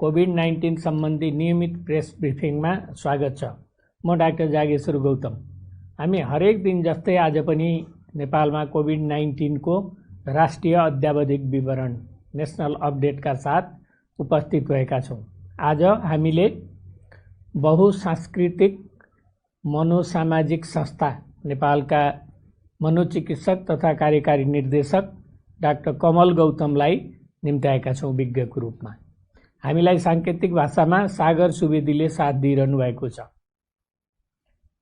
COVID-19 सम्बन्धी नियमित press ब्रिफिङमा स्वागत छ। म डाक्टर जागेश्वर गौतम। हामी हरेक दिन जस्तै आज पनि नेपालमा कोभिड-19 को राष्ट्रिय अद्यावधिक विवरण नेशनल अपडेटका साथ उपस्थित भएका छौँ। आज हामीले बहुसांस्कृतिक मनोसामाजिक संस्था नेपालका मनोचिकित्सक तथा कार्यकारी निर्देशक डाक्टर कमल गौतमलाई निम्त्याएका छौँ विज्ञको रूपमा। हामीलाई साङ्केतिक भाषामा सागर सुवेदीले साथ दिइरहनु भएको छ।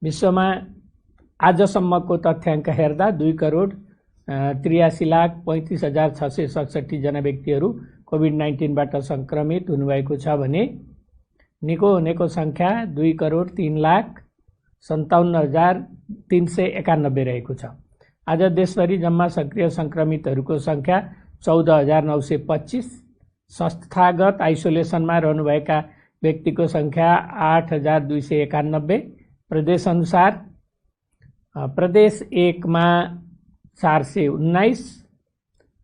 विश्वमा आजसम्मको तथ्याङ्क हेर्दा 2,83,35,667 जना व्यक्तिहरू कोभिड-19बाट सङ्क्रमित हुनुभएको छ भने निको हुनेको सङ्ख्या 2,03,57,391 रहेको छ। आज देशभरि जम्मा सक्रिय सङ्क्रमितहरूको सङ्ख्या 14,925, संस्थागत आइसोलेसनमा रहनुभएका व्यक्तिको सङ्ख्या 8,291। प्रदेश अनुसार प्रदेश 1 मा 419,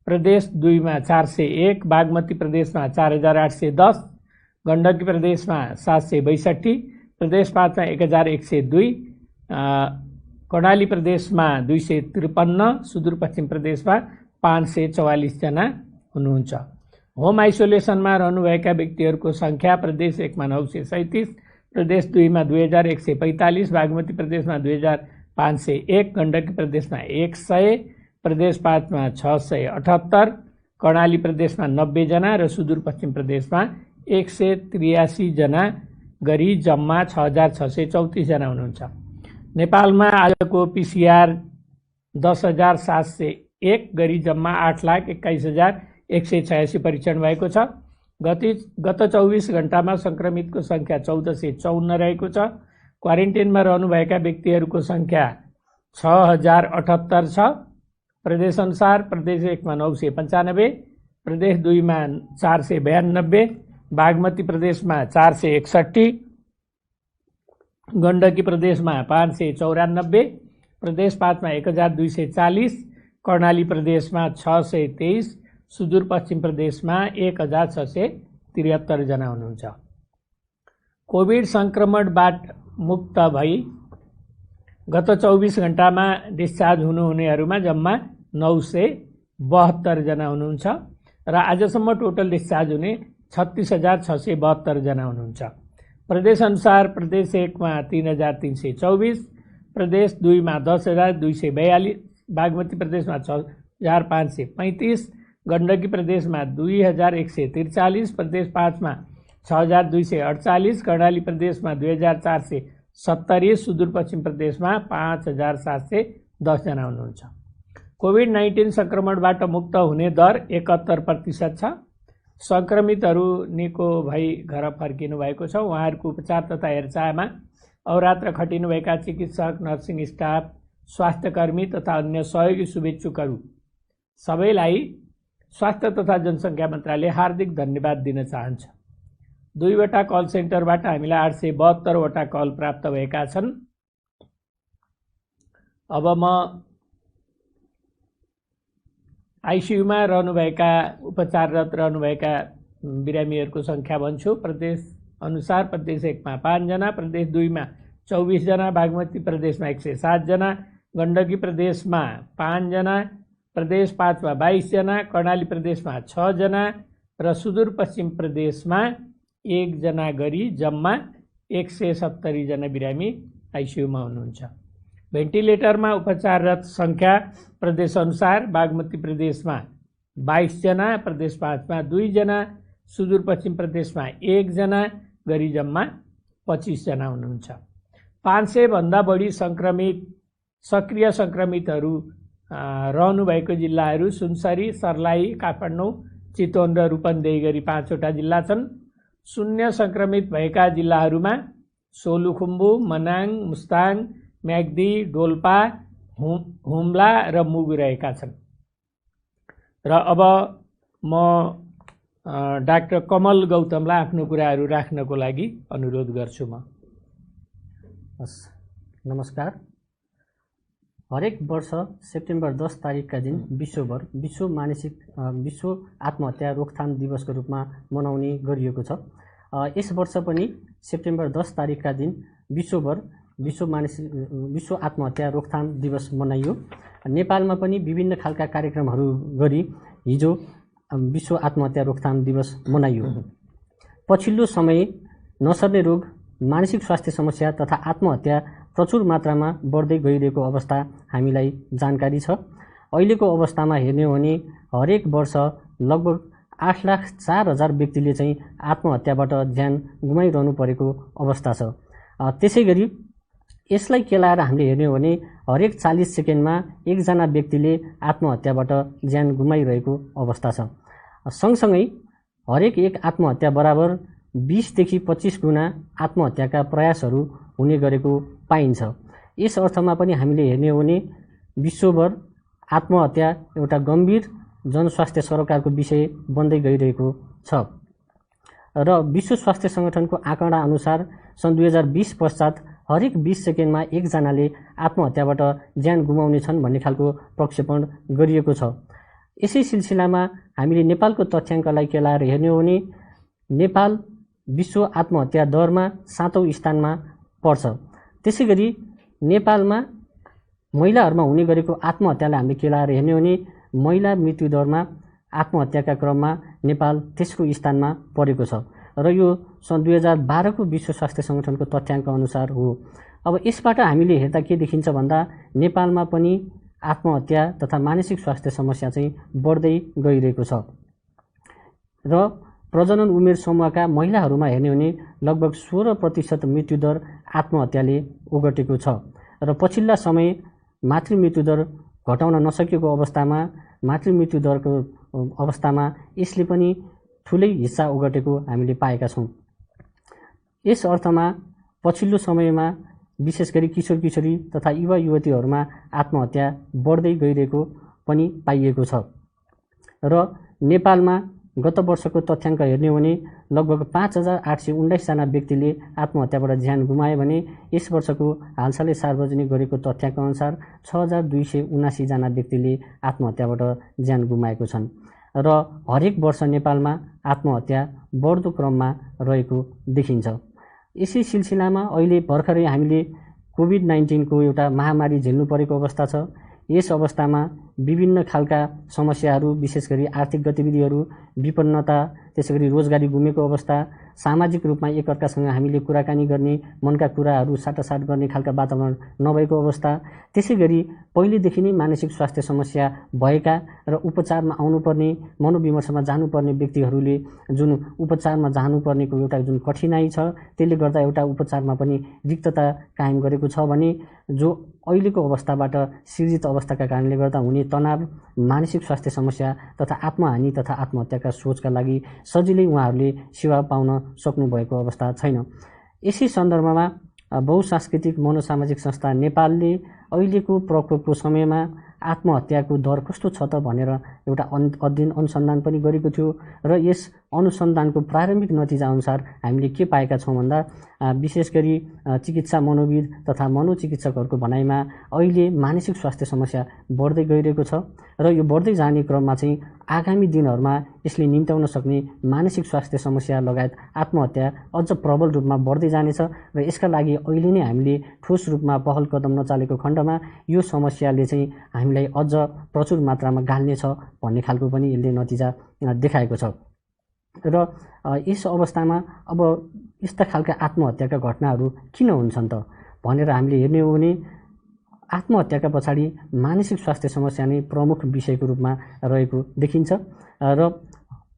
प्रदेश 2 मा 401, बागमती प्रदेशमा 4,810, गण्डकी प्रदेशमा 762, प्रदेश 5 मा 1,102, कर्णाली प्रदेशमा 253, सुदूरपश्चिम प्रदेशमा 544 जना हुनुहुन्छ। होम आइसोलेसनमा रहनुभएका व्यक्तिहरूको सङ्ख्या प्रदेश 1 मा 937, प्रदेश 2 मा 2,145, बागमती प्रदेशमा 2,501, गण्डकी प्रदेशमा 100, प्रदेश 5 मा 678, कर्णाली प्रदेशमा 90 जना र सुदूरपश्चिम प्रदेशमा 183 जना गरी जम्मा 6,634 जना हुनुहुन्छ। नेपालमा आजको पिसिआर 10,701 गरी जम्मा 8,21,186 परीक्षण भएको छ। गत 24 घण्टामा सङ्क्रमितको सङ्ख्या 1,454 रहेको छ। क्वारेन्टाइनमा रहनुभएका व्यक्तिहरूको सङ्ख्या 6,078 छ। प्रदेश अनुसार प्रदेश 1 मा 995, प्रदेश 2 मा 492, बागमती प्रदेशमा 461, गण्डकी प्रदेशमा 594, प्रदेश 5 मा 1,240, कर्णाली प्रदेशमा 623, सुदूरपश्चिम प्रदेशमा 1,673 जना हुनुहुन्छ। कोभिड सङ्क्रमणबाट मुक्त भई गत 24 घण्टामा डिस्चार्ज हुनुहुनेहरूमा जम्मा 972 जना हुनुहुन्छ र आजसम्म टोटल डिस्चार्ज हुने 36,672 जना हुनुहुन्छ। प्रदेश अनुसार प्रदेश 1 मा 3,324, प्रदेश 2 मा 10,242, बागमती प्रदेशमा 6,535, गण्डकी प्रदेशमा 2,143, प्रदेश 5 मा 6,248, कर्णाली प्रदेशमा 2,470, सुदूरपश्चिम प्रदेशमा 5,710 जना हुनुहुन्छ। कोभिड-19 सङ्क्रमणबाट मुक्त हुने दर 71% छ। सङ्क्रमितहरू निको भई घर फर्किनु भएको छ। उहाँहरूको उपचार तथा हेरचाहमा अहोरात्र खटिनुभएका चिकित्सक, नर्सिङ स्टाफ, स्वास्थ्यकर्मी तथा अन्य सहयोगी शुभेच्छुकहरू सबैलाई स्वास्थ्य तथा जनसङ्ख्या मन्त्रालय हार्दिक धन्यवाद दिन चाहन्छ। 2वटा कल सेन्टरबाट हामीलाई 872 वटा कल प्राप्त भएका छन्। अब म आइसियुमा रहनुभएका उपचाररत रहनुभएका बिरामीहरूको सङ्ख्या भन्छु। प्रदेश अनुसार प्रदेश 1 मा 5 जना, प्रदेश 2 मा 24 जना, बागमती प्रदेशमा 107 जना, गण्डकी प्रदेशमा 5 जना, प्रदेश 5 मा 22 जना, कर्णाली प्रदेशमा 6 जना र सुदूरपश्चिम प्रदेशमा 1 जना गरी जम्मा 170 जना बिरामी आइसियुमा हुनुहुन्छ। भेन्टिलेटरमा उपचाररत सङ्ख्या प्रदेश अनुसार बागमती प्रदेशमा 22 जना, प्रदेश 5 मा 2 जना, सुदूरपश्चिम प्रदेशमा 1 जना गरी जम्मा 25 जना हुनुहुन्छ। 500 भन्दा बढी सक्रिय सङ्क्रमितहरू रहनुभएको जिल्लाहरू सुनसरी, सर्लाही, काठमाडौँ, चितवन र रूपन्देही गरी 5वटा जिल्ला छन्। शून्य सङ्क्रमित भएका जिल्लाहरूमा सोलुखुम्बु, मनाङ, मुस्ताङ, म्याग्दी, डोल्पा, हुम्ला र मुगु रहेका छन्। र अब म डाक्टर कमल गौतमलाई आफ्नो कुराहरू राख्नको लागि अनुरोध गर्छु। म नमस्कार। हरेक वर्ष सेप्टेम्बर 10 तारिकका दिन विश्वभर विश्व आत्महत्या रोकथाम दिवसको रूपमा मनाउने गरिएको छ। यस वर्ष पनि सेप्टेम्बर 10 तारिकका दिन विश्वभर विश्व आत्महत्या रोकथाम दिवस मनाइयो। नेपालमा पनि विभिन्न खालका कार्यक्रमहरू गरी हिजो विश्व आत्महत्या रोकथाम दिवस मनाइयो। पछिल्लो समय नसर्ने रोग, मानसिक स्वास्थ्य समस्या तथा आत्महत्या प्रचुर मात्रामा बढ्दै गइरहेको अवस्था हामीलाई जानकारी छ। अहिलेको अवस्थामा हेर्ने हो भने हरेक वर्ष लगभग 8,04,000 व्यक्तिले चाहिँ आत्महत्याबाट ज्यान गुमाइरहनु परेको अवस्था छ। त्यसै गरी यसलाई केलाएर हामीले हेर्ने हो भने हरेक 40 सेकेन्डमा एकजना व्यक्तिले आत्महत्याबाट ज्यान गुमाइरहेको अवस्था छ। सँगसँगै हरेक एक आत्महत्या बराबर 20 देखि 25 गुणा आत्महत्याका प्रयासहरू हुने गरेको पाइन्छ। यस अर्थमा पनि हामीले हेर्ने हो भने विश्वभर आत्महत्या एउटा गम्भीर जनस्वास्थ्य सरोकारको विषय बन्दै गइरहेको छ र विश्व स्वास्थ्य सङ्गठनको आँकडा अनुसार सन् 2020 पश्चात हरेक 20 सेकेन्डमा एकजनाले आत्महत्याबाट ज्यान गुमाउने छन् भन्ने खालको प्रक्षेपण गरिएको छ। यसै सिलसिलामा हामीले नेपालको तथ्याङ्कलाई केलाएर हेर्ने हो भने नेपाल विश्व आत्महत्या दरमा 7औं स्थानमा पर्छ। त्यसै गरी नेपालमा महिलाहरूमा हुने गरेको आत्महत्यालाई हामीले केलाएर हेर्ने हो भने महिला मृत्युदरमा आत्महत्याका क्रममा नेपाल तेस्रो स्थानमा परेको छ र यो सन् 2012 को विश्व स्वास्थ्य सङ्गठनको तथ्याङ्क अनुसार हो। अब यसबाट हामीले हेर्दा के देखिन्छ भन्दा नेपालमा पनि आत्महत्या तथा मानसिक स्वास्थ्य समस्या चाहिँ बढ्दै गइरहेको छ र प्रजनन उमेर समूहका महिलाहरूमा हेर्ने हो भने लगभग 16% मृत्युदर आत्महत्याले ओगटेको छ र पछिल्ला समय मातृमृत्युदर घटाउन नसकेको अवस्थामा मातृमृत्युदरको अवस्थामा यसले पनि ठुलै हिस्सा ओगटेको हामीले पाएका छौँ। यस अर्थमा पछिल्लो समयमा विशेष गरी किशोर किशोरी तथा युवा युवतीहरूमा आत्महत्या बढ्दै गइरहेको पनि पाइएको छ र नेपालमा गत वर्षको तथ्याङ्क हेर्ने हो भने लगभग 5,819 जना व्यक्तिले आत्महत्याबाट ज्यान गुमाए भने यस वर्षको हालसालै सार्वजनिक गरेको तथ्याङ्क अनुसार 6,279 जना व्यक्तिले आत्महत्याबाट ज्यान गुमाएको छन् र हरेक वर्ष नेपालमा आत्महत्या बढ्दो क्रममा रहेको देखिन्छ। यसै सिलसिलामा अहिले भर्खरै हामीले कोभिड-19 को एउटा महामारी झेल्नु परेको अवस्था छ। यस अवस्थामा विभिन्न खालका समस्याहरू विशेष गरी आर्थिक गतिविधिहरू, विपन्नता, त्यसैगरी रोजगारी गुमेको अवस्था, सामाजिक रूपमा एकअर्कासँग हामीले कुराकानी गर्ने, मनका कुराहरू साटासाट गर्ने खालका वातावरण नभएको अवस्था, त्यसै गरी पहिलेदेखि नै मानसिक स्वास्थ्य समस्या भएका र उपचारमा आउनुपर्ने, मनोविमर्शमा जानुपर्ने व्यक्तिहरूले जुन उपचारमा जानुपर्नेको एउटा जुन कठिनाइ छ त्यसले गर्दा एउटा उपचारमा पनि रिक्तता कायम गरेको छ भने जो अहिलेको अवस्थाबाट सिर्जित अवस्थाका कारणले गर्दा हुने तनाव, मानसिक स्वास्थ्य समस्या तथा आत्महानि तथा आत्महत्याका सोचका लागि सजिलै उहाँहरूले सेवा पाउन सक्नुभएको अवस्था छैन। यसै सन्दर्भमा बहुसांस्कृतिक मनोसामाजिक संस्था नेपालले अहिलेको प्रकोपको समयमा आत्महत्याको दर कस्तो छ त भनेर एउटा अध्ययन अनुसन्धान पनि गरेको थियो र यस अनुसन्धानको प्रारम्भिक नतिजा अनुसार हामीले के पाएका छौँ भन्दा विशेष गरी चिकित्सा मनोविद तथा मनोचिकित्सकहरूको भनाइमा अहिले मानसिक स्वास्थ्य समस्या बढ्दै गइरहेको छ र यो बढ्दै जाने क्रममा चाहिँ आगामी दिनहरूमा यसले निम्त्याउन सक्ने मानसिक स्वास्थ्य समस्या लगायत आत्महत्या अझ प्रबल रूपमा बढ्दै जानेछ र यसका लागि अहिले नै हामीले ठोस रूपमा पहल कदम नचालेको खण्डमा यो समस्याले चाहिँ हामीलाई अझ प्रचुर मात्रामा गाल्नेछ भन्ने खालको पनि यसले नतिजा देखाएको छ र यस अवस्थामा अब यस्ता खालका आत्महत्याका घटनाहरू किन हुन्छन् त भनेर हामीले हेर्ने हो भने आत्महत्याका पछाडि मानसिक स्वास्थ्य समस्या नै प्रमुख विषयको रूपमा रहेको देखिन्छ र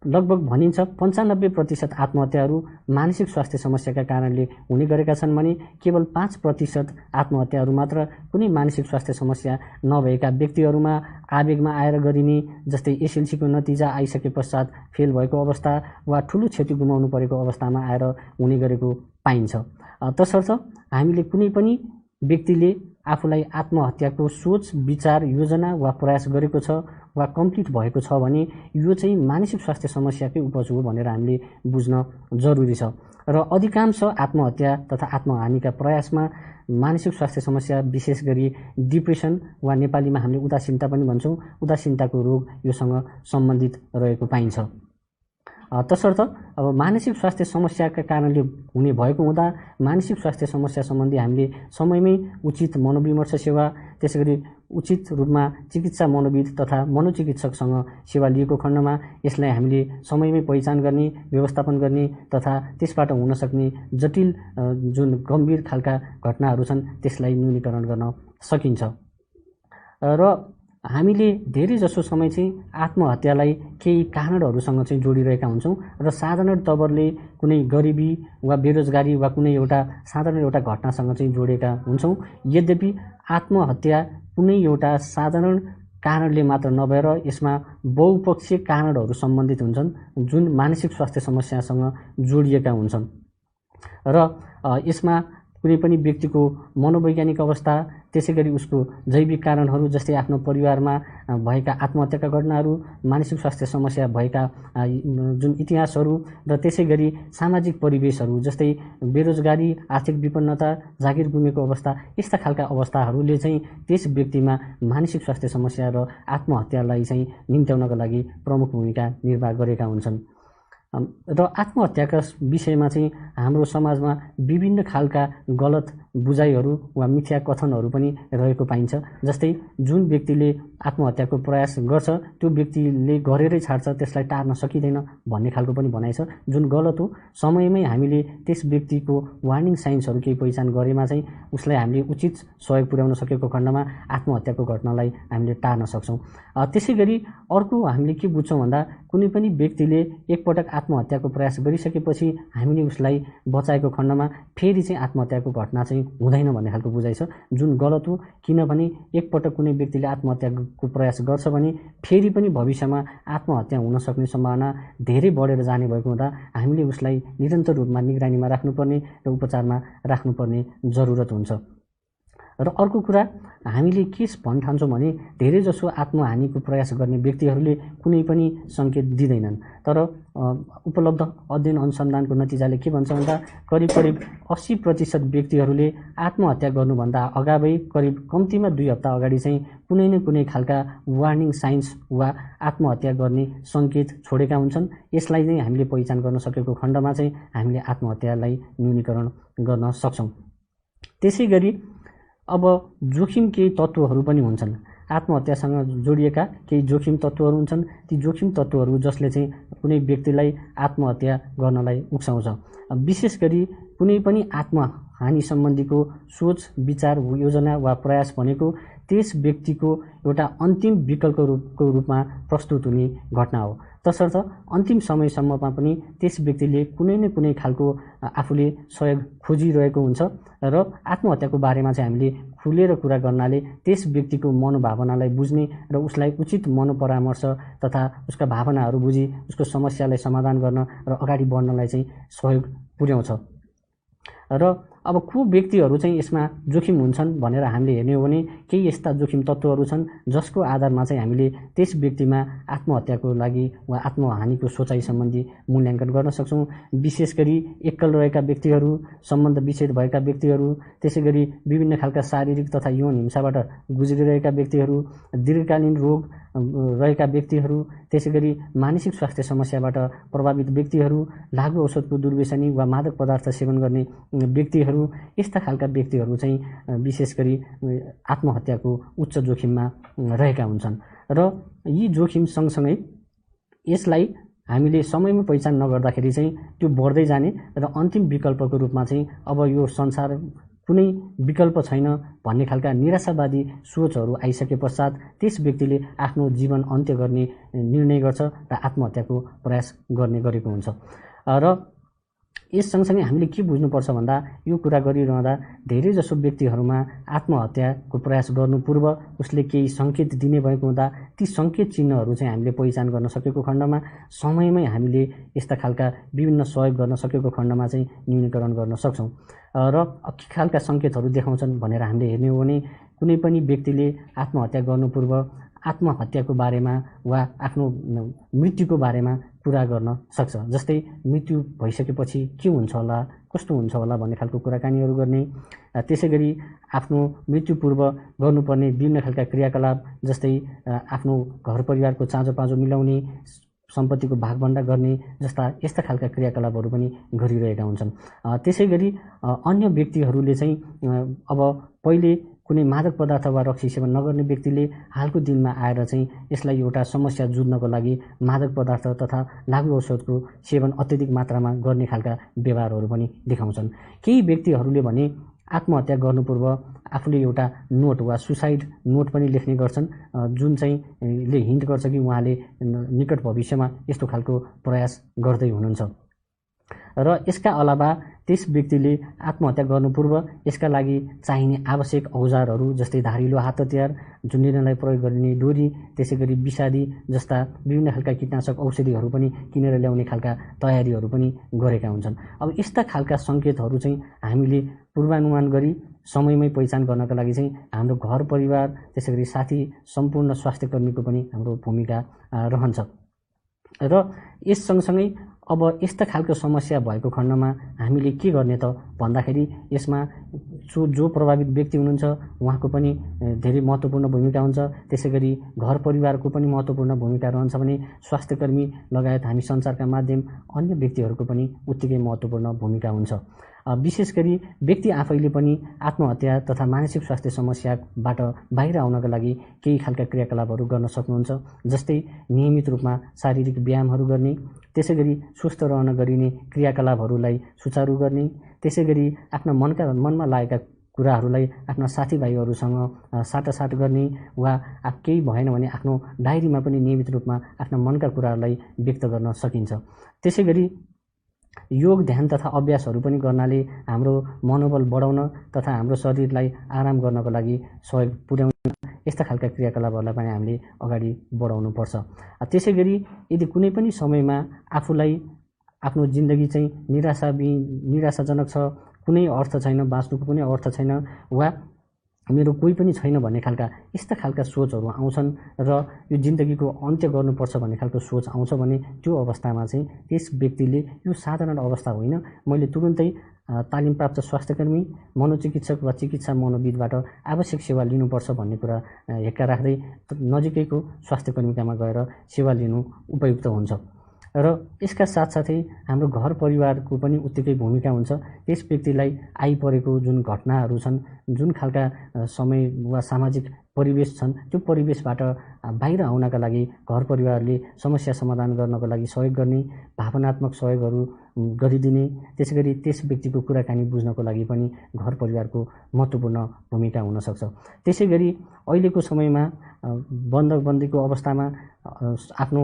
लगभग भनिन्छ 95% आत्महत्याहरू मानसिक स्वास्थ्य समस्याका कारणले हुने गरेका छन् भने केवल 5% आत्महत्याहरू मात्र कुनै मानसिक स्वास्थ्य समस्या नभएका व्यक्तिहरूमा आवेगमा आएर गरिने, जस्तै एसएलसीको नतिजा आइसके पश्चात फेल भएको अवस्था वा ठुलो क्षति गुमाउनु परेको अवस्थामा आएर हुने गरेको पाइन्छ। तसर्थ हामीले कुनै पनि व्यक्तिले आफूलाई आत्महत्याको सोच, विचार, योजना वा प्रयास गरेको छ वा कम्प्लिट भएको छ भने यो चाहिँ मानसिक स्वास्थ्य समस्याकै उपज हो भनेर हामीले बुझ्न जरुरी छ। र अधिकांश आत्महत्या तथा आत्महानिका प्रयासमा मानसिक स्वास्थ्य समस्या विशेष गरी डिप्रेसन वा नेपालीमा हामीले उदासीनता पनि भन्छौँ, उदासीनताको रोग योसँग सम्बन्धित रहेको पाइन्छ। तसर्थ अब मानसिक स्वास्थ्य समस्याका कारणले हुने भएको हुँदा मानसिक स्वास्थ्य समस्या सम्बन्धी हामीले समयमै उचित मनोविमर्श सेवा, त्यसैगरी उचित रूपमा चिकित्सा मनोविद तथा मनोचिकित्सकसँग सेवा लिएको खण्डमा यसलाई हामीले समयमै पहिचान गर्ने, व्यवस्थापन गर्ने तथा त्यसबाट हुन सक्ने जटिल जुन गम्भीर खालका घटनाहरू छन् त्यसलाई न्यूनीकरण गर्न सकिन्छ। र हामीले धेरै जसो समय चाहिँ आत्महत्यालाई केही कारणहरूसँग चाहिँ जोडिरहेका हुन्छौँ र साधारण तवरले कुनै गरिबी वा बेरोजगारी वा कुनै एउटा साधारण एउटा घटनासँग चाहिँ जोडेका हुन्छौँ। यद्यपि आत्महत्या कुनै एउटा साधारण कारणले मात्र नभएर यसमा बहुपक्षीय कारणहरू सम्बन्धित हुन्छन् जुन मानसिक स्वास्थ्य समस्यासँग जोडिएका हुन्छन् र यसमा कुनै पनि व्यक्तिको मनोवैज्ञानिक अवस्था, त्यसैगरी उसको जैविक कारणहरू जस्तै आफ्नो परिवारमा भएका आत्महत्याका घटनाहरू, मानसिक स्वास्थ्य समस्या भएका जुन इतिहासहरू र त्यसैगरी सामाजिक परिवेशहरू जस्तै बेरोजगारी, आर्थिक विपन्नता, जागिर गुमेको अवस्था, यस्ता खालका अवस्थाहरूले चाहिँ त्यस व्यक्तिमा मानसिक स्वास्थ्य समस्या र आत्महत्यालाई चाहिँ निम्त्याउनका लागि प्रमुख भूमिका निर्वाह गरेका हुन्छन्। र आत्महत्याका विषयमा चाहिँ हाम्रो समाजमा विभिन्न खालका गलत बुझाइहरू वा मिथ्या कथनहरू पनि रहेको पाइन्छ। जस्तै जुन व्यक्तिले आत्महत्याको प्रयास गर्छ त्यो व्यक्तिले गरेरै छाड्छ, त्यसलाई टार्न सकिँदैन भन्ने खालको पनि भनाइ छ, जुन गलत हो। समयमै हामीले त्यस व्यक्तिको वार्निङ साइन्सहरू केही पहिचान गरेमा चाहिँ उसलाई हामीले उचित सहयोग पुर्याउन सकेको खण्डमा आत्महत्याको घटनालाई हामीले टार्न सक्छौँ। त्यसै गरी अर्को हामीले के बुझ्छौँ भन्दा कुनै पनि व्यक्तिले एकपटक आत्महत्याको प्रयास गरिसकेपछि हामीले उसलाई बचाएको खण्डमा फेरि चाहिँ आत्महत्याको घटना चाहिँ हुँदैन भन्ने खालको बुझाइ छ, जुन गलत हो। किनभने एकपटक कुनै व्यक्तिले आत्महत्याको प्रयास गर्छ भने फेरि पनि भविष्यमा आत्महत्या हुन सक्ने सम्भावना धेरै बढेर जाने भएको हुँदा हामीले उसलाई निरन्तर रूपमा निगरानीमा राख्नुपर्ने र उपचारमा राख्नुपर्ने जरुरत हुन्छ। र अर्को कुरा हामीले के भन्न ठान्छौँ भने धेरै जसो आत्महानिको प्रयास गर्ने व्यक्तिहरूले कुनै पनि सङ्केत दिँदैनन्, तर उपलब्ध अध्ययन अनुसन्धानको नतिजाले के भन्छ भन्दा करिब 80% व्यक्तिहरूले आत्महत्या गर्नुभन्दा अगावै करिब कम्तीमा 2 हप्ता अगाडि चाहिँ कुनै न कुनै खालका वार्निङ साइन्स वा आत्महत्या गर्ने सङ्केत छोडेका हुन्छन्। यसलाई नै हामीले पहिचान गर्न सकेको खण्डमा चाहिँ हामीले आत्महत्यालाई न्यूनीकरण गर्न सक्छौँ। त्यसै गरी अब जोखिम केही तत्त्वहरू पनि हुन्छन्, आत्महत्यासँग जोडिएका केही जोखिम तत्त्वहरू हुन्छन्। ती जोखिम तत्त्वहरू जसले चाहिँ कुनै व्यक्तिलाई आत्महत्या गर्नलाई उक्साउँछ। विशेष गरी कुनै पनि आत्महानि सम्बन्धीको सोच, विचार, योजना वा प्रयास भनेको त्यस व्यक्तिको एउटा अन्तिम विकल्पको रूपमा प्रस्तुत हुने घटना हो। तसर्थ अन्तिम समयसम्ममा पनि त्यस व्यक्तिले कुनै न कुनै खालको आफूले सहयोग खोजिरहेको हुन्छ र आत्महत्याको बारेमा चाहिँ हामीले खुलेर कुरा गर्नाले त्यस व्यक्तिको मनोभावनालाई बुझ्ने र उसलाई उचित मनोपरामर्श तथा उसका भावनाहरू बुझी उसको समस्यालाई समाधान गर्न र अगाडि बढ्नलाई चाहिँ सहयोग पुर्याउँछ। र अब को व्यक्तिहरू चाहिँ यसमा जोखिम हुन्छन् भनेर हामीले हेर्ने हो भने केही यस्ता जोखिम तत्त्वहरू छन् जसको आधारमा चाहिँ हामीले त्यस व्यक्तिमा आत्महत्याको लागि वा आत्महानिको सोचाइ सम्बन्धी मूल्याङ्कन गर्न सक्छौँ। विशेष गरी एक्कल रहेका व्यक्तिहरू, सम्बन्ध विच्छेद भएका व्यक्तिहरू, त्यसै गरी विभिन्न खालका शारीरिक तथा यौन हिंसाबाट गुज्रिरहेका व्यक्तिहरू, दीर्घकालीन रोग रहेका व्यक्तिहरू, त्यसै गरी मानसिक स्वास्थ्य समस्याबाट प्रभावित व्यक्तिहरू, लागु औषधको दुर्व्यसनी वा मादक पदार्थ सेवन गर्ने व्यक्तिहरू, यस्ता खालका व्यक्तिहरू चाहिँ विशेष गरी आत्महत्याको उच्च जोखिममा रहेका हुन्छन्। र यी जोखिम सँगसँगै यसलाई हामीले समयमा पहिचान नगर्दाखेरि चाहिँ त्यो बढ्दै जाने र अन्तिम विकल्पको रूपमा चाहिँ अब यो संसार कुनै विकल्प छैन भन्ने खालका निराशावादी सोचहरू आइसके पश्चात त्यस व्यक्तिले आफ्नो जीवन अन्त्य गर्ने निर्णय गर्छ र आत्महत्याको प्रयास गर्ने गरेको हुन्छ। र यस सँगसँगै हामीले के बुझ्नुपर्छ भन्दा यो कुरा गरिरहँदा धेरै जसो व्यक्तिहरूमा आत्महत्याको प्रयास गर्नु पूर्व उसले केही सङ्केत दिने भएको हुँदा ती सङ्केत चिन्हहरू चाहिँ हामीले पहिचान गर्न सकेको खण्डमा समयमै हामीले यस्ता खालका विभिन्न सहयोग गर्न सकेको खण्डमा चाहिँ न्यूनीकरण गर्न सक्छौँ। र के खालका सङ्केतहरू देखाउँछन् भनेर हामीले हेर्ने हो भने कुनै पनि व्यक्तिले आत्महत्या गर्नु पूर्व आत्महत्याको बारेमा वा आफ्नो मृत्युको बारेमा पुरा गर्न सक्छ। जस्तै मृत्यु भइसकेपछि के हुन्छ होला, कस्तो हुन्छ होला भन्ने खालको कुराकानीहरू गर्ने, त्यसै गरी आफ्नो मृत्यु पूर्व गर्नुपर्ने विभिन्न खालका क्रियाकलाप जस्तै आफ्नो घर परिवारको चाँजो मिलाउने, सम्पत्तिको भागभण्डा गर्ने जस्ता यस्ता खालका क्रियाकलापहरू पनि गरिरहेका हुन्छन्। त्यसै गरी अन्य व्यक्तिहरूले चाहिँ अब पहिले कुनै मादक पदार्थ वा रक्सी सेवन नगर्ने व्यक्तिले हालको दिनमा आएर चाहिँ यसलाई एउटा समस्या जुझ्नको लागि मादक पदार्थ तथा लागु औषधको सेवन अत्यधिक मात्रामा गर्ने खालका व्यवहारहरू पनि देखाउँछन्। केही व्यक्तिहरूले भने आत्महत्या गर्नु पूर्व आफूले एउटा नोट वा सुसाइड नोट पनि लेख्ने गर्छन्, जुन चाहिँ ले हिन्ट गर्छ कि उहाँले निकट भविष्यमा यस्तो खालको प्रयास गर्दै हुनुहुन्छ। र यसका अलावा त्यस व्यक्तिले आत्महत्या गर्नु पूर्व यसका लागि चाहिने आवश्यक औजारहरू जस्तै धारिलो हात हतियार, झुन्डिनलाई प्रयोग गरिने डोरी, त्यसै गरी विषादी जस्ता विभिन्न खालका कीटनाशक औषधिहरू पनि किनेर ल्याउने खालका तयारीहरू पनि गरेका हुन्छन्। अब यस्ता खालका सङ्केतहरू चाहिँ हामीले पूर्वानुमान गरी समयमै पहिचान गर्नका लागि चाहिँ हाम्रो घर परिवार, त्यसै गरी साथी, सम्पूर्ण स्वास्थ्यकर्मीको पनि हाम्रो भूमिका रहन्छ। र यस सँगसँगै अब यस्ता खालको समस्या भएको खण्डमा हामीले के गर्ने त भन्दाखेरि यसमा जो प्रभावित व्यक्ति हुनुहुन्छ उहाँको पनि धेरै महत्त्वपूर्ण भूमिका हुन्छ। त्यसै गरी घर परिवारको पनि महत्त्वपूर्ण भूमिका रहन्छ भने स्वास्थ्यकर्मी लगायत हामी सञ्चारका माध्यम अन्य व्यक्तिहरूको पनि उत्तिकै महत्त्वपूर्ण भूमिका हुन्छ। विशेष गरी व्यक्ति आफैले पनि आत्महत्या तथा मानसिक स्वास्थ्य समस्याबाट बाहिर आउनका लागि केही खालका क्रियाकलापहरू गर्न सक्नुहुन्छ। जस्तै नियमित रूपमा शारीरिक व्यायामहरू गर्ने, त्यसै गरी स्वस्थ रहन गरिने क्रियाकलापहरूलाई सुचारू गर्ने, त्यसै गरी आफ्ना मनमा लागेका कुराहरूलाई आफ्ना साथीभाइहरूसँग साटासाट गर्ने वा केही भएन भने आफ्नो डायरीमा पनि नियमित रूपमा आफ्ना मनका कुराहरूलाई व्यक्त गर्न सकिन्छ। त्यसै गरी योग, ध्यान तथा अभ्यासहरू पनि गर्नाले हाम्रो मनोबल बढाउन तथा हाम्रो शरीरलाई आराम गर्नको लागि सहयोग पुर्याउने यस्ता खालका क्रियाकलापहरूलाई पनि हामीले अगाडि बढाउनुपर्छ। त्यसै गरी यदि कुनै पनि समयमा आफूलाई आफ्नो जिन्दगी चाहिँ निराशाजनक छ, कुनै अर्थ छैन, बाँच्नुको कुनै अर्थ छैन वा मेरो कोही पनि छैन भन्ने खालका यस्ता खालका सोचहरू आउँछन् र यो जिन्दगीको अन्त्य गर्नुपर्छ भन्ने खालको सोच आउँछ भने त्यो अवस्थामा चाहिँ त्यस व्यक्तिले यो साधारण अवस्था होइन, मैले तुरुन्तै तालिम प्राप्त स्वास्थ्यकर्मी, मनोचिकित्सक वा चिकित्सा मनोविदबाट आवश्यक सेवा लिनुपर्छ भन्ने कुरा हेक्का राख्दै नजिकैको स्वास्थ्यकर्मीकामा गएर सेवा लिनु उपयुक्त हुन्छ। र यसका साथसाथै हाम्रो घर परिवारको पनि उत्तिकै भूमिका हुन्छ। त्यस व्यक्तिलाई आइपरेको जुन घटनाहरू छन्, जुन खालका समय वा सामाजिक परिवेश छन्, त्यो परिवेशबाट बाहिर आउनका लागि घर परिवारले समस्या समाधान गर्नको लागि सहयोग गर्ने, भावनात्मक सहयोगहरू गरिदिने, त्यसै गरी त्यस व्यक्तिको कुराकानी बुझ्नको लागि पनि घर परिवारको महत्त्वपूर्ण भूमिका हुनसक्छ। त्यसै गरी अहिलेको समयमा बन्दीको अवस्थामा आफ्नो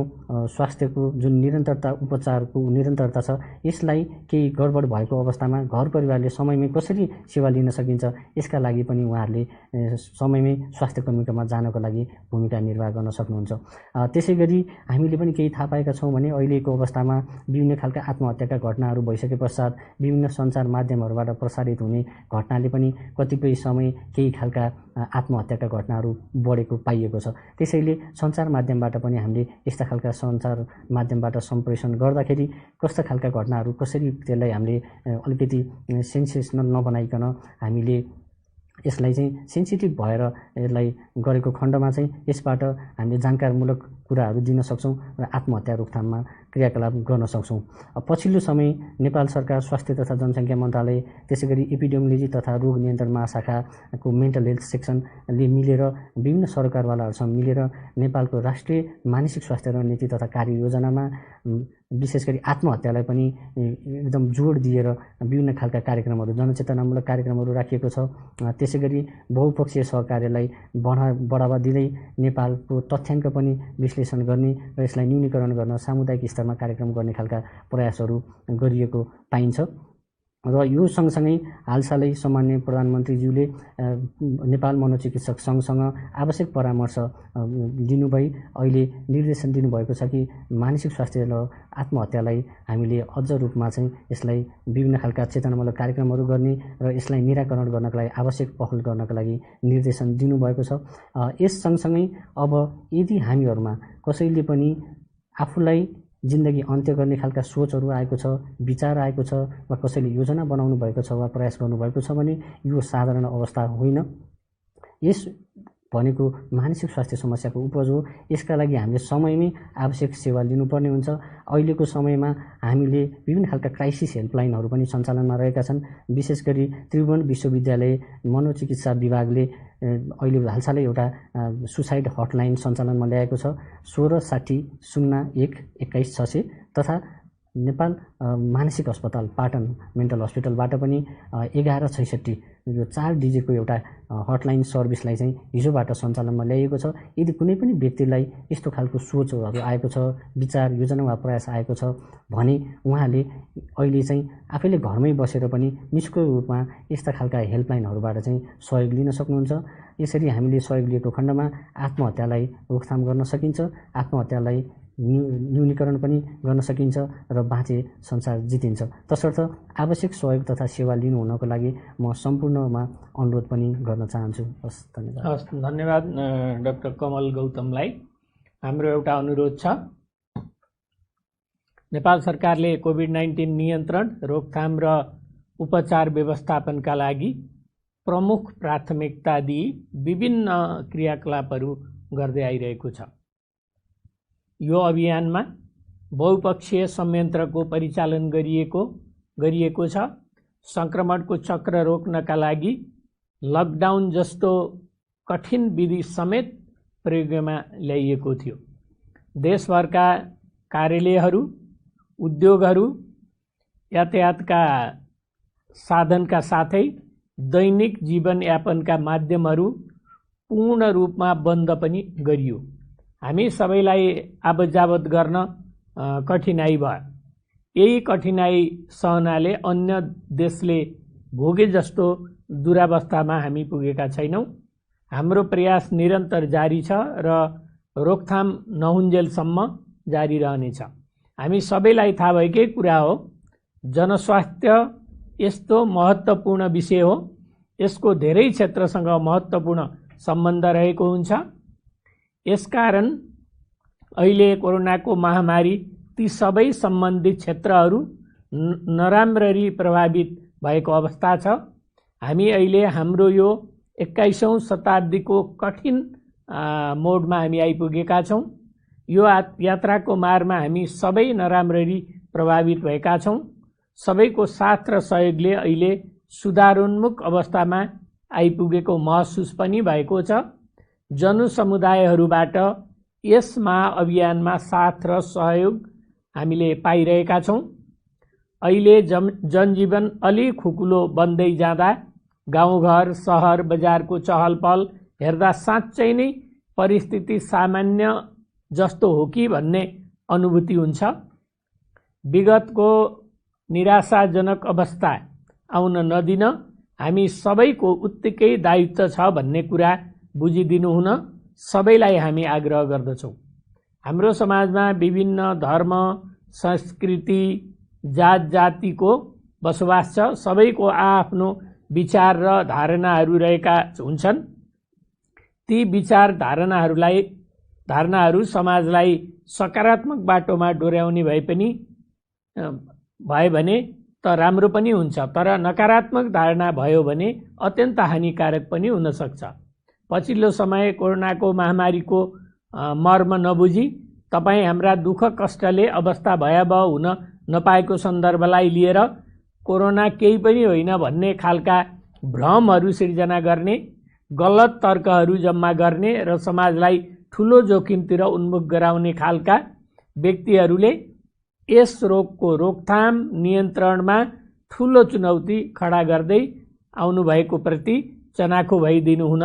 स्वास्थ्यको जुन निरन्तरता, उपचारको निरन्तरता छ, यसलाई केही गडबड भएको अवस्थामा घर परिवारले समयमै कसरी सेवा लिन सकिन्छ, यसका लागि पनि उहाँहरूले समयमै स्वास्थ्यकर्मीकोमा जानको लागि भूमिका निर्वाह गर्न सक्नुहुन्छ। त्यसै गरी हामीले पनि केही थाहा पाएका छौँ भने अहिलेको अवस्थामा विभिन्न खालका आत्महत्याका घटनाहरू भइसके पश्चात विभिन्न सञ्चार माध्यमहरूबाट प्रसारित हुने घटनाले पनि कतिपय समय केही खालका आत्महत्याका घटनाहरू बढेको पाइएको छ। त्यसैले सञ्चार माध्यमबाट पनि हामीले यस्ता खालका सञ्चार माध्यमबाट सम्प्रेषण गर्दाखेरि कस्ता खालका घटनाहरू कसरी त्यसलाई हामीले अलिकति सेन्सेसनल नबनाइकन हामीले यसलाई चाहिँ सेन्सिटिभ भएर यसलाई गरेको खण्डमा चाहिँ यसबाट हामीले जानकारमूलक कुराहरू दिन सक्छौँ र आत्महत्या रोकथाममा क्रियाकलाप गर्न सक्छौँ। पछिल्लो समय नेपाल सरकार स्वास्थ्य तथा जनसङ्ख्या मन्त्रालय, त्यसै गरी एपिडेमियोलोजी तथा रोग नियन्त्रण महाशाखाको मेन्टल हेल्थ सेक्सनले मिलेर विभिन्न सरकारवालाहरूसँग मिलेर नेपालको राष्ट्रिय मानसिक स्वास्थ्य रणनीति तथा कार्ययोजनामा विशेष गरी आत्महत्यालाई पनि एकदम जोड दिएर विभिन्न खालका कार्यक्रमहरू, जनचेतनामूलक कार्यक्रमहरू राखिएको छ। त्यसै गरी बहुपक्षीय सहकार्यलाई बढावा दिँदै नेपालको तथ्याङ्क पनि विश्लेषण गर्ने र यसलाई न्यूनीकरण गर्न सामुदायिक स्तरमा कार्यक्रम गर्ने खालका प्रयासहरू गरिएको पाइन्छ। र यो सँगसँगै हालसालै सम्माननीय प्रधानमन्त्रीज्यूले नेपाल मनोचिकित्सक सङ्घसँग आवश्यक परामर्श लिनुभई अहिले निर्देशन दिनुभएको छ कि मानसिक स्वास्थ्य र आत्महत्यालाई हामीले अझ रूपमा चाहिँ यसलाई विभिन्न खालका चेतनामूलक कार्यक्रमहरू गर्ने र यसलाई निराकरण गर्नका लागि आवश्यक पहल गर्नका लागि निर्देशन दिनुभएको छ। यस सँगसँगै अब यदि हामीहरूमा कसैले पनि आफूलाई जिन्दगी अन्त्य गर्ने खालका सोचहरू आएको छ, विचार आएको छ, वा कसैले योजना बनाउनु भएको छ वा प्रयास गर्नुभएको छ भने यो साधारण अवस्था होइन। यस भनेको मानसिक स्वास्थ्य समस्याको उपज हो। यसका लागि हामीले समयमै आवश्यक सेवा लिनुपर्ने हुन्छ। अहिलेको समयमा हामीले विभिन्न खालका क्राइसिस हेल्पलाइनहरू पनि सञ्चालनमा रहेका छन्। विशेष गरी त्रिभुवन विश्वविद्यालय मनोचिकित्सा विभागले अहिले हालसालै एउटा सुसाइड हटलाइन सञ्चालनमा ल्याएको छ। 1660012166 तथा नेपाल मानसिक अस्पताल पाटन मेन्टल हस्पिटलबाट पनि 1166 यो 4 डिजिटको एउटा हटलाइन सर्भिसलाई चाहिँ हिजोबाट सञ्चालनमा ल्याइएको छ। यदि कुनै पनि व्यक्तिलाई यस्तो खालको सोचहरू आएको छ, विचार योजना वा प्रयास आएको छ भने उहाँले अहिले चाहिँ आफैले घरमै बसेर पनि निष्क्रिय रूपमा यस्ता खालका हेल्पलाइनहरूबाट चाहिँ सहयोग लिन सक्नुहुन्छ। यसरी हामीले सहयोग लिएको खण्डमा आत्महत्यालाई रोकथाम गर्न सकिन्छ, आत्महत्यालाई न्यूनीकरण पनि गर्न सकिन्छ र बाँचे संसार जितिन्छ। तसर्थ आवश्यक सहयोग तथा सेवा लिनु हुनको लागि म सम्पूर्णमा अनुरोध पनि गर्न चाहन्छु। हस्, धन्यवाद। हस्, धन्यवाद डाक्टर कमल गौतमलाई। हाम्रो एउटा अनुरोध छ, नेपाल सरकारले कोभिड-19 नियन्त्रण, रोकथाम र उपचार व्यवस्थापनका लागि प्रमुख प्राथमिकता दिई विभिन्न क्रियाकलापहरू गर्दै आइरहेको छ। यो अभियानमा बहुपक्षीय संयन्त्रको परिचालन गरिएको छ। संक्रमणको चक्र रोक्नका लागि लकडाउन जस्तो कठिन विधि समेत प्रयोगमा ल्याइएको थियो। देशभरका कार्यालयहरू, उद्योगहरू, यातायातका साधनका साथै दैनिक जीवनयापनका माध्यमहरू पूर्ण रूपमा बन्द पनि गरियो। हामी सबैलाई आवतजावत गर्न कठिनाई भयो। यही कठिनाई सहनाले अन्य देशले भोगे जस्तो दुरावस्थामा हामी पुगेका छैनौँ। हाम्रो प्रयास निरन्तर जारी छ र रोकथाम नहुन्जेलसम्म जारी रहनेछ। हामी सबैलाई थाहा भएकै कुरा हो, जनस्वास्थ्य यस्तो महत्त्वपूर्ण विषय हो, यसको धेरै क्षेत्रसँग महत्त्वपूर्ण सम्बन्ध रहेको हुन्छ। यसकारण अहिले कोरोनाको महामारी ती सबै सम्बन्धित क्षेत्रहरू नराम्ररी प्रभावित भएको अवस्था छ। हामी अहिले हाम्रो यो 21औं शताब्दीको कठिन मोडमा हामी आइपुगेका छौँ। यो यात्राको मार्गमा हामी सबै नराम्ररी प्रभावित भएका छौँ। सबैको साथ र सहयोगले अहिले सुधारोन्मुख अवस्थामा आइपुगेको महसुस पनि भएको छ। जनसमुदायहरूबाट यस महाअभियानमा साथ र सहयोग हामीले पाइरहेका छौँ। अहिले जनजीवन अलि खुकुलो बन्दै जाँदा गाउँघर, सहर, बजारको चहलपहल हेर्दा साँच्चै नै परिस्थिति सामान्य जस्तो हो कि भन्ने अनुभूति हुन्छ। विगतको निराशाजनक अवस्था आउन नदिन हामी सबैको उत्तिकै दायित्व छ भन्ने कुरा बुझिदिनु हुन सबैलाई हामी आग्रह गर्दछौँ। हाम्रो समाजमा विभिन्न धर्म, संस्कृति, जातिको बसोबास छ। सबैको आफ्नो विचार र धारणाहरू रहेका हुन्छन्। ती विचार धारणाहरू समाजलाई सकारात्मक बाटोमा डोर्याउने भए भने त राम्रो पनि हुन्छ, तर नकारात्मक धारणा भयो भने अत्यन्त हानिकारक पनि हुन सक्छ। पछिल्लो समय कोरोनाको महामारीको मर्म नबुझी तपाईँ हाम्रा दुःख कष्टले अवस्था भयावह हुन नपाएको सन्दर्भलाई लिएर कोरोना केही पनि होइन भन्ने खालका भ्रमहरू सिर्जना गर्ने, गलत तर्कहरू जम्मा गर्ने र समाजलाई ठुलो जोखिमतिर उन्मुख गराउने खालका व्यक्तिहरूले यस रोगको रोकथाम नियन्त्रणमा ठुलो चुनौती खडा गर्दै आउनुभएको प्रति चनाखो भइदिनु हुन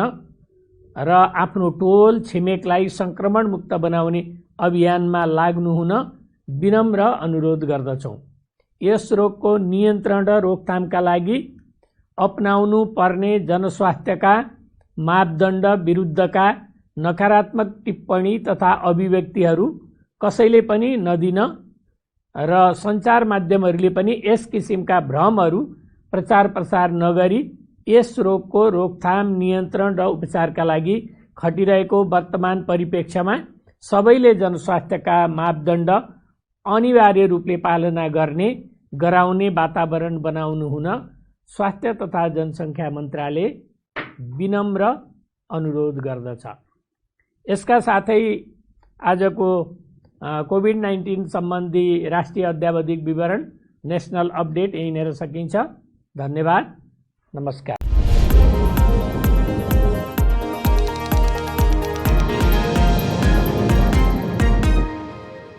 र आफ्नो टोल छिमेकलाई सङ्क्रमणमुक्त बनाउने अभियानमा लाग्नु हुन विनम्र अनुरोध गर्दछौँ। यस रोगको नियन्त्रण र रोकथामका लागि अपनाउनु पर्ने जनस्वास्थ्यका मापदण्ड विरुद्धका नकारात्मक टिप्पणी तथा अभिव्यक्तिहरू कसैले पनि नदिन र सञ्चार माध्यमहरूले पनि यस किसिमका भ्रमहरू प्रचार प्रसार नगरी यस रोगको रोकथाम, नियन्त्रण र उपचारका लागि खटिरहेको वर्तमान परिप्रेक्ष्यमा सबैले जनस्वास्थ्यका मापदण्ड अनिवार्य रूपले पालना गर्ने गराउने वातावरण बनाउनु हुन स्वास्थ्य तथा जनसङ्ख्या मन्त्रालय विनम्र अनुरोध गर्दछ। यसका साथै आजको कोभिड-19 सम्बन्धी राष्ट्रिय अद्यावधिक विवरण नेसनल अपडेट यहीँनिर सकिन्छ। धन्यवाद, नमस्कार।